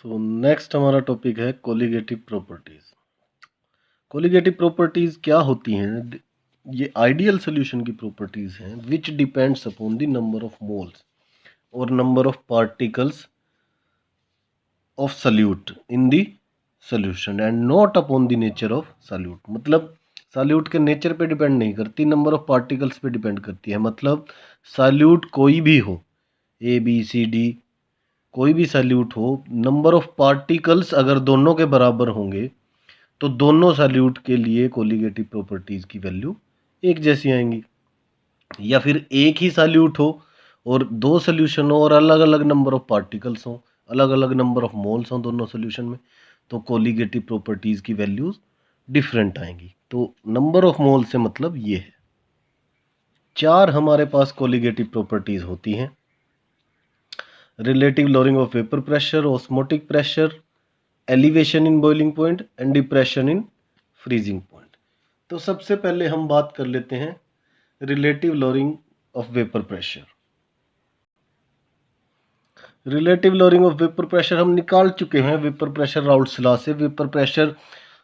सो next हमारा topic है colligative properties. Colligative properties क्या होती हैं? ये आइडियल सॉल्यूशन की प्रॉपर्टीज हैं which depends upon the number of moles और number of particles of solute in the solution and not upon the nature of solute. मतलब सॉल्यूट के नेचर पे डिपेंड नहीं करती, नंबर ऑफ पार्टिकल्स पे depend करती है। मतलब सॉल्यूट कोई भी हो, ABCD कोई भी सॉल्यूट हो, नंबर ऑफ पार्टिकल्स अगर दोनों के बराबर होंगे तो दोनों सॉल्यूट के लिए कोलिगेटिव प्रॉपर्टीज की वैल्यू एक जैसी आएंगी। या फिर एक ही सॉल्यूट हो और दो सोल्यूशन हो और अलग अलग नंबर ऑफ पार्टिकल्स हो, अलग अलग नंबर ऑफ मोल्स हो दोनों सोल्यूशन में, तो कोलिगेटिव प्रॉपर्टीज की वैल्यूज डिफरेंट आएंगी। तो नंबर ऑफ मोल से मतलब ये है। चार हमारे पास कोलिगेटिव प्रॉपर्टीज होती हैं: relative lowering of vapour pressure, osmotic pressure, elevation in boiling point and depression in freezing point. तो सबसे पहले हम बात कर लेते हैं relative lowering of vapour pressure. Relative lowering of vapour pressure हम निकाल चुके हैं वेपर प्रेशर राउल्ट्स लॉ से। वेपर प्रेशर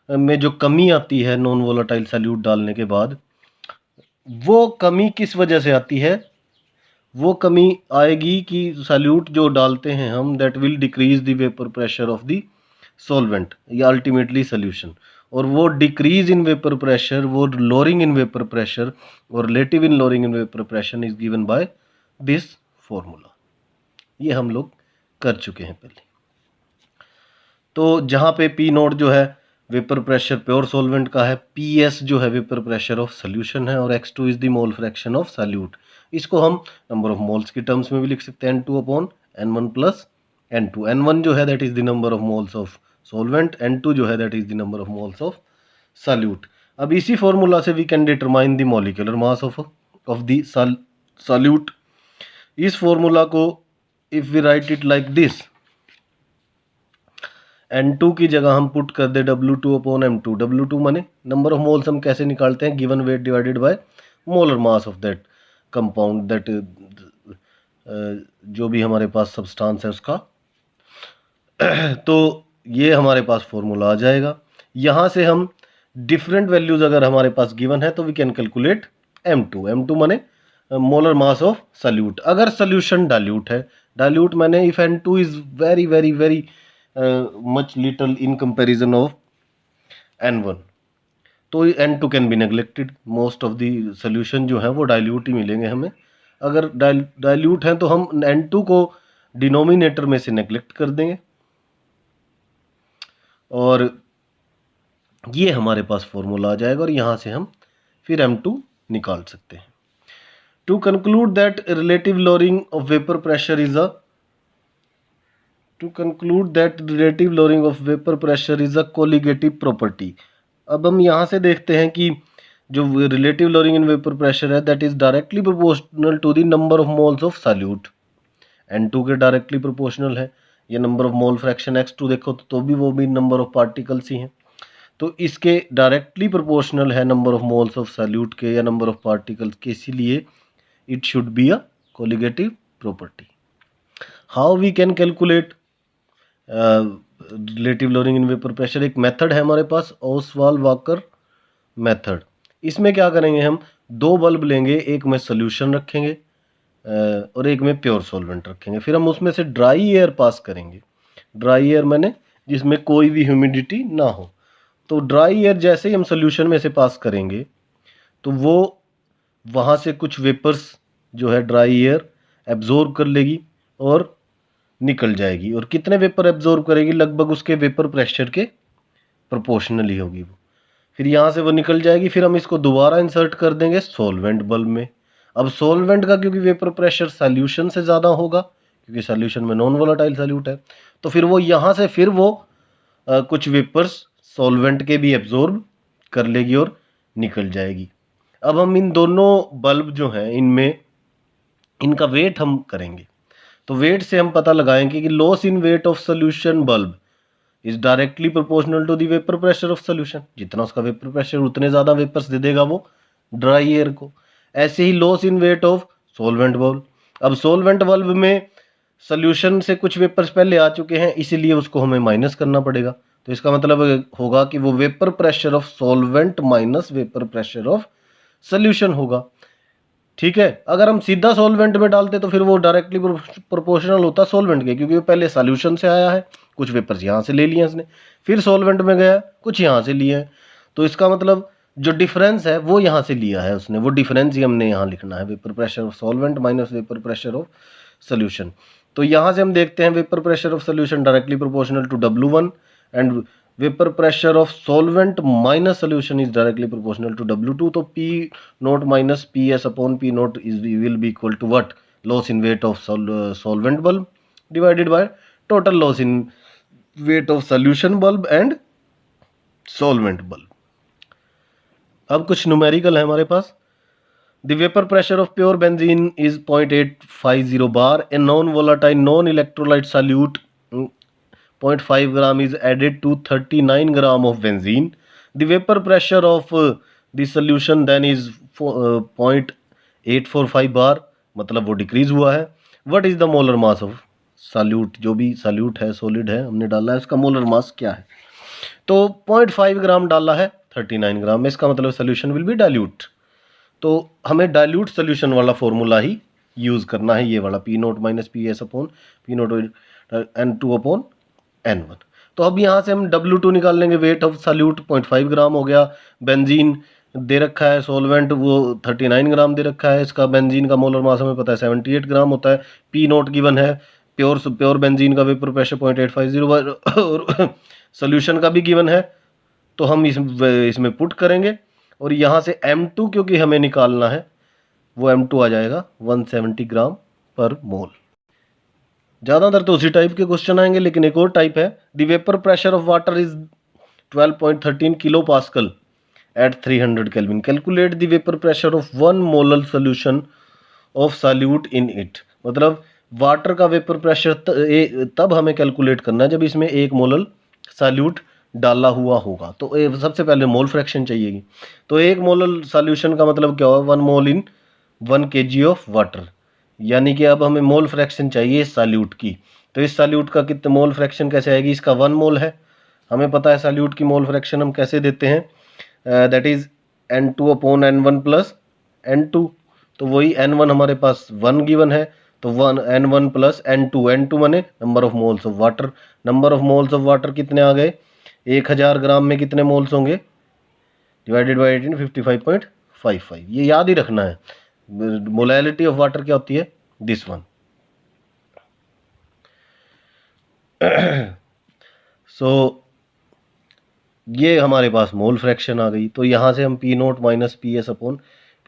में जो कमी आती है नॉन वोलेटाइल सॉल्यूट डालने के बाद, वो कमी किस वजह से आती है? वो कमी आएगी कि सॉल्यूट जो डालते हैं हम, that will decrease the vapour pressure of the solvent या अल्टीमेटली सॉल्यूशन। और वो डिक्रीज इन वेपर प्रेशर, वो लोअरिंग इन वेपर प्रेशर और relative in lowering in vapour pressure is given by this formula. ये हम लोग कर चुके हैं पहले। तो जहाँ पे P नोट जो है वेपर प्रेशर प्योर सॉल्वेंट का है, PS जो है वेपर प्रेशर ऑफ सॉल्यूशन है और X2 is the mole fraction of solute. इसको हम नंबर ऑफ मोल्स की टर्म्स में भी लिख सकते हैं, N2 upon N1 plus N2। N1 जो है that is the number of moles of solvent, N2 जो है that is the number of moles of solute. अब इसी फॉर्मूला से we can determine the molecular mass of the solute. इस formula को if we write it like this, N2 की जगह हम पुट कर दे W2 अपॉन M2। W2 माने नंबर ऑफ मोल्स हम कैसे निकालते हैं? Given weight divided by molar mass of that compound, that जो भी हमारे पास सब्सटेंस है उसका। तो ये हमारे पास फॉर्मूला आ जाएगा। यहाँ से हम डिफरेंट वैल्यूज अगर हमारे पास गिवन है तो वी कैन कैलकुलेट M2 माने मोलर मास ऑफ सॉल्यूट। अगर सॉल्यूशन डाइल्यूट है, डाइल्यूट माने if N2 is very very very much little in comparison of N1, तो N2 can be neglected. Most of the solution जो है वो dilute ही मिलेंगे हमें। अगर डाइल्यूट हैं तो हम N2 को डिनोमिनेटर में से नेग्लेक्ट कर देंगे और ये हमारे पास फॉर्मूला आ जाएगा और यहाँ से हम फिर M2 निकाल सकते हैं। To conclude that relative lowering of vapour pressure is relative lowering of vapor pressure is a colligative property। अब हम यहाँ से देखते हैं कि जो relative lowering in vapour pressure है that is directly proportional to the number of moles of solute. N2 के डायरेक्टली प्रोपोर्शनल है। ये number of mole fraction X2 देखो तो भी वो भी नंबर ऑफ पार्टिकल्स ही हैं, तो इसके डायरेक्टली प्रोपोर्शनल है number of moles of solute के या नंबर ऑफ पार्टिकल्स के, इसीलिए it should be a colligative property. How we can calculate relative lowering in vapour pressure? एक मेथड है हमारे पास, ओसवाल वाकर मेथड। इसमें क्या करेंगे, हम दो बल्ब लेंगे, एक में सोल्यूशन रखेंगे और एक में प्योर सॉल्वेंट रखेंगे। फिर हम उसमें से ड्राई एयर पास करेंगे। ड्राई एयर मैंने जिसमें कोई भी ह्यूमिडिटी ना हो। तो ड्राई एयर जैसे ही हम सोल्यूशन में से पास करेंगे तो वो वहाँ से कुछ वेपर्स जो है ड्राई एयर एब्जॉर्ब कर लेगी और निकल जाएगी। और कितने वेपर एब्जॉर्ब करेगी? लगभग उसके वेपर प्रेशर के प्रोपोर्शनल ही होगी वो। फिर यहाँ से वो निकल जाएगी। फिर हम इसको दोबारा इंसर्ट कर देंगे सॉल्वेंट बल्ब में। अब सॉल्वेंट का क्योंकि वेपर प्रेशर सॉल्यूशन से ज़्यादा होगा, क्योंकि सॉल्यूशन में नॉन वोलेटाइल सॉल्यूट है, तो फिर वो यहाँ से फिर वो कुछ वेपर्स सॉल्वेंट के भी एब्जॉर्ब कर लेगी और निकल जाएगी। अब हम इन दोनों बल्ब जो हैं इनमें इनका वेट हम करेंगे। तो वेट से हम पता लगाएंगे कि loss in weight of solution bulb is directly proportional to the vapour pressure of solution. जितना उसका वेपर प्रेशर उतने ज़्यादा वेपर्स दे देगा वो ड्राई एयर को। ऐसे ही loss in weight of solvent bulb. अब सॉल्वेंट बल्ब में सोल्यूशन से कुछ वेपर्स पहले आ चुके हैं, इसीलिए उसको हमें माइनस करना पड़ेगा। तो इसका मतलब होगा कि वो vapour pressure of solvent minus vapour pressure of solution होगा। ठीक है, अगर हम सीधा सॉल्वेंट में डालते तो फिर वो डायरेक्टली प्रोपोर्शनल होता सॉल्वेंट के, क्योंकि वो पहले सॉल्यूशन से आया है, कुछ वेपर्स यहाँ से ले लिए इसने, फिर सॉल्वेंट में गया, कुछ यहाँ से लिए हैं। तो इसका मतलब जो डिफरेंस है वो यहाँ से लिया है उसने, वो डिफरेंस ही हमने यहाँ लिखना है, vapour pressure of solvent minus vapour pressure of solution. तो यहाँ से हम देखते हैं vapour pressure of solution directly proportional to W1 and vapour pressure of solvent minus solution is directly proportional to W2। तो P nought minus PS upon P nought is will be equal to what, loss in weight of solvent bulb divided by total loss in weight of solution bulb and solvent bulb. अब कुछ numerical है हमारे पास। The vapor pressure of pure benzene is 0.850 bar. A non-volatile, non-electrolyte solute 0.5 gram is added to 39 gram of benzene. The vapor pressure of the solution then is 0.845 bar, मतलब वो decrease हुआ है। What is the molar mass of solute? जो भी solute है, solid है, हमने डाला है, उसका मोलर मास क्या है? तो 0.5 ग्राम डाला है 39 ग्राम में, इसका मतलब सोल्यूशन विल बी डाइल्यूट। तो हमें डाइल्यूट सोल्यूशन वाला फॉर्मूला ही यूज़ करना है, ये वाला P nought minus P S upon P nought N2 upon N1। तो अब यहाँ से हम W2 निकाल लेंगे, वेट ऑफ सॉल्यूट 0.5 ग्राम हो गया, बेंजीन दे रखा है, सॉल्वेंट वो 39 ग्राम दे रखा है, इसका बेंजीन का मोलर मास हमें पता है 78 ग्राम होता है, P नोट गिवन है, प्योर बेंजीन का वेपर प्रेशर 0.850 और सोल्यूशन का भी गिवन है। तो हम इसमें पुट करेंगे और यहाँ से M2 क्योंकि हमें निकालना है, वो M2 आ जाएगा 170 ग्राम पर मोल। ज़्यादातर तो उसी टाइप के क्वेश्चन आएंगे, लेकिन एक और टाइप है, the vapour pressure of water is 12.13 kilo pascal at 300 kelvin. Calculate the vapour pressure of 1 molar solution of solute in it. मतलब वाटर का वेपर प्रेशर तब हमें कैलकुलेट करना है जब इसमें 1 मोलर सॉल्यूट डाला हुआ होगा। तो सबसे पहले मोल फ्रैक्शन चाहिएगी। तो 1 मोलर सॉल्यूशन का मतलब क्या होगा, 1 मोल इन 1 kg ऑफ वाटर, यानी कि अब हमें मोल फ्रैक्शन चाहिए सॉल्यूट की। तो इस सॉल्यूट का कितने मोल फ्रैक्शन कैसे आएगी, इसका 1 मोल है, हमें पता है सॉल्यूट की मोल फ्रैक्शन हम कैसे देते हैं, that is N2 upon N1 plus N2। तो वही N1 हमारे पास 1 गिवन है, तो 1 N1 प्लस N2 माने number of moles of water. Number of moles of water कितने आ गए, 1000 ग्राम में कितने मोल्स होंगे, डिवाइडेड बाई 18 55.55। ये याद ही रखना है। मोलैलिटी ऑफ वाटर क्या होती है, दिस वन। सो ये हमारे पास मोल फ्रैक्शन आ गई। तो यहाँ से हम P nought minus P S upon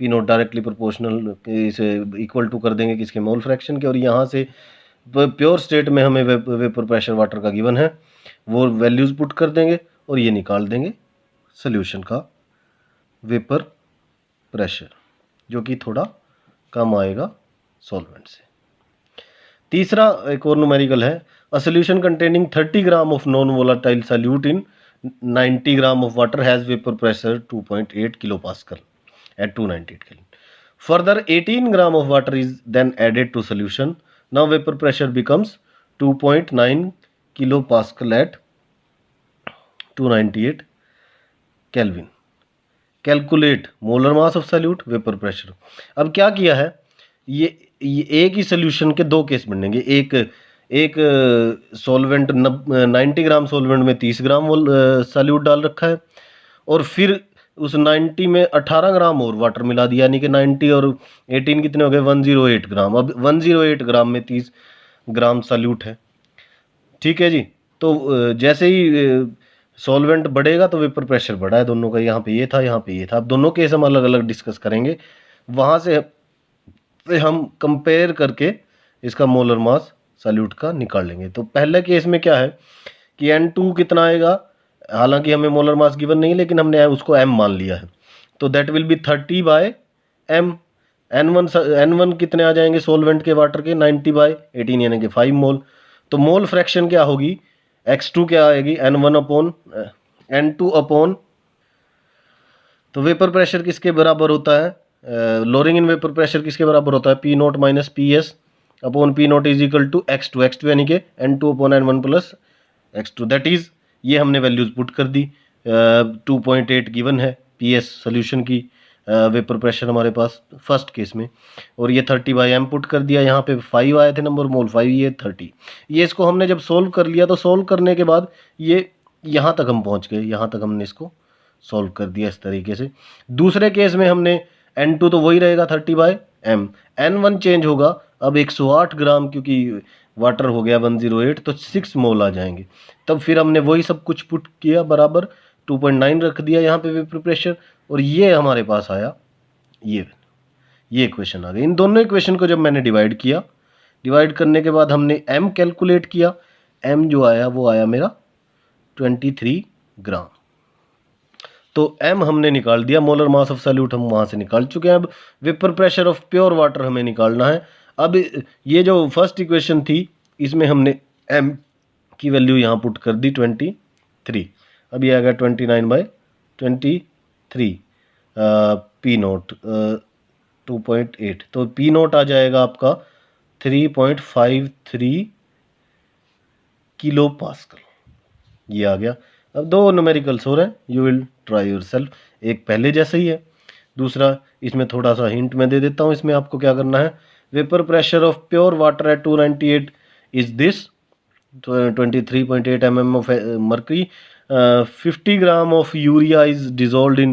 P note directly proportional इसे इक्वल टू कर देंगे किसके, मोल फ्रैक्शन के। और यहाँ से प्योर स्टेट में हमें वेपर प्रेशर वाटर का गिवन है, वो वैल्यूज़ पुट कर देंगे और ये निकाल देंगे सोल्यूशन का वेपर प्रेशर, जो कि थोड़ा कम आएगा सॉल्वेंट से। तीसरा एक और न्यूमेरिकल है, a solution containing 30 gram of non volatile solute in 90 gram of water has vapour pressure 2.8 kilo pascal at 298 kelvin. Further 18 gram of water is then added to solution. Now vapour pressure becomes 2.9 kilo pascal at 298 kelvin. Calculate molar mass of solute vapour pressure. अब क्या किया है, ये एक ही solution के दो case बनेंगे, एक सॉल्वेंट 90 ग्राम सॉल्वेंट में 30 ग्राम सॉल्यूट डाल रखा है, और फिर उस 90 में 18 ग्राम और वाटर मिला दिया, यानी कि 90 और 18 कितने हो गए, 108 ग्राम। अब 108 ग्राम में 30 ग्राम सॉल्यूट है, ठीक है जी। तो जैसे ही सॉल्वेंट बढ़ेगा तो वेपर प्रेशर बढ़ा है दोनों का, यहाँ पे ये था, यहाँ पे ये था। अब दोनों केस हम अलग अलग डिस्कस करेंगे, वहाँ से हम कंपेयर करके इसका मोलर मास सॉल्यूट का निकाल लेंगे। तो पहले केस में क्या है कि N2 कितना आएगा, हालांकि हमें मोलर मास गिवन नहीं, लेकिन हमने उसको M मान लिया है, तो that will be 30 by M। N1 कितने आ जाएंगे सॉल्वेंट के वाटर के, 90 बाय 18 यानी कि 5 मोल। तो मोल फ्रैक्शन क्या होगी, X2 क्या आएगी, N1 अपॉन N2 अपॉन, तो वेपर प्रेशर किसके बराबर होता है, लोअरिंग इन वेपर प्रेशर किसके बराबर होता है, P nought minus P S upon P nought is equal to x2 यानी कि n2 upon n1 plus x2, that is ये हमने वैल्यूज़ पुट कर दी। 2.8 गिवन है PS सोल्यूशन की वेपर प्रेशर हमारे पास फर्स्ट केस में, और ये 30/m पुट कर दिया। यहाँ पे 5 आए थे नंबर मोल, 5 ये 30। ये इसको हमने जब सोल्व कर लिया तो सोल्व करने के बाद ये यहाँ तक हम पहुँच गए, यहाँ तक हमने इसको सोल्व कर दिया इस तरीके से। दूसरे केस में हमने n2 तो वही रहेगा 30/m, n1 चेंज होगा, अब 108 ग्राम क्योंकि वाटर हो गया 108 तो 6 मोल आ जाएंगे। तब फिर हमने वही सब कुछ पुट किया बराबर, 2.9 रख दिया यहाँ पे वेपर प्रेशर, और ये हमारे पास आया ये इक्वेशन आ गई। इन दोनों इक्वेशन को जब मैंने डिवाइड किया, डिवाइड करने के बाद हमने m कैलकुलेट किया, m जो आया वो आया मेरा 23 ग्राम। तो m हमने निकाल दिया, मोलर मास ऑफ सॉल्यूट हम वहाँ से निकाल चुके हैं। अब vapour pressure of pure water हमें निकालना है। अब ये जो फर्स्ट इक्वेशन थी इसमें हमने m की वैल्यू यहाँ पुट कर दी 23, अब ये आ गया 29/23 पी नोट 2.8, तो पी नोट आ जाएगा आपका 3.53 किलो पास्कल, ये आ गया। अब दो न्यूमेरिकल्स हो रहे हैं, you will try your self. एक पहले जैसा ही है, दूसरा इसमें थोड़ा सा हिंट मैं दे देता हूँ। इसमें आपको क्या करना है, vapour pressure of pure water at 298 is this 23.8 mm of mercury, 50 gram of urea is dissolved in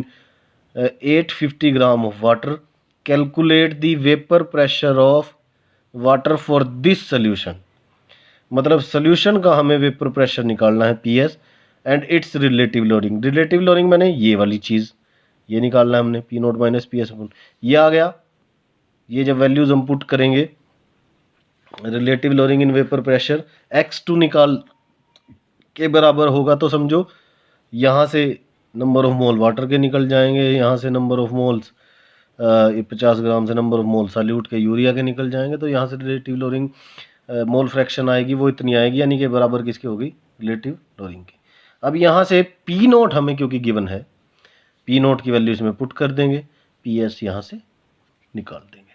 850 gram of water. Calculate the vapor pressure of water for this solution. मतलब सोल्यूशन का हमें वेपर प्रेशर निकालना है PS and it's relative loading. Relative loading मैंने ये वाली चीज़ ये निकालना है हमने, P नोट माइनस PS अपन, ये आ गया। ये जब वैल्यूज हम पुट करेंगे रिलेटिव लोडिंग इन वेपर प्रेशर x2 निकाल के बराबर होगा, तो समझो यहाँ से नंबर ऑफ मोल वाटर के निकल जाएंगे, यहाँ से नंबर ऑफ मोल्स 50 ग्राम से नंबर ऑफ मोल सॉल्यूट के यूरिया के निकल जाएंगे, तो यहाँ से रिलेटिव लोडिंग मोल फ्रैक्शन आएगी वो इतनी आएगी, यानी कि बराबर किसकी होगी, रिलेटिव लोडिंग की। अब यहाँ से पी नोट हमें क्योंकि गिवन है, पी नोट की वैल्यू इसमें पुट कर देंगे, PS यहाँ से निकाल देंगे।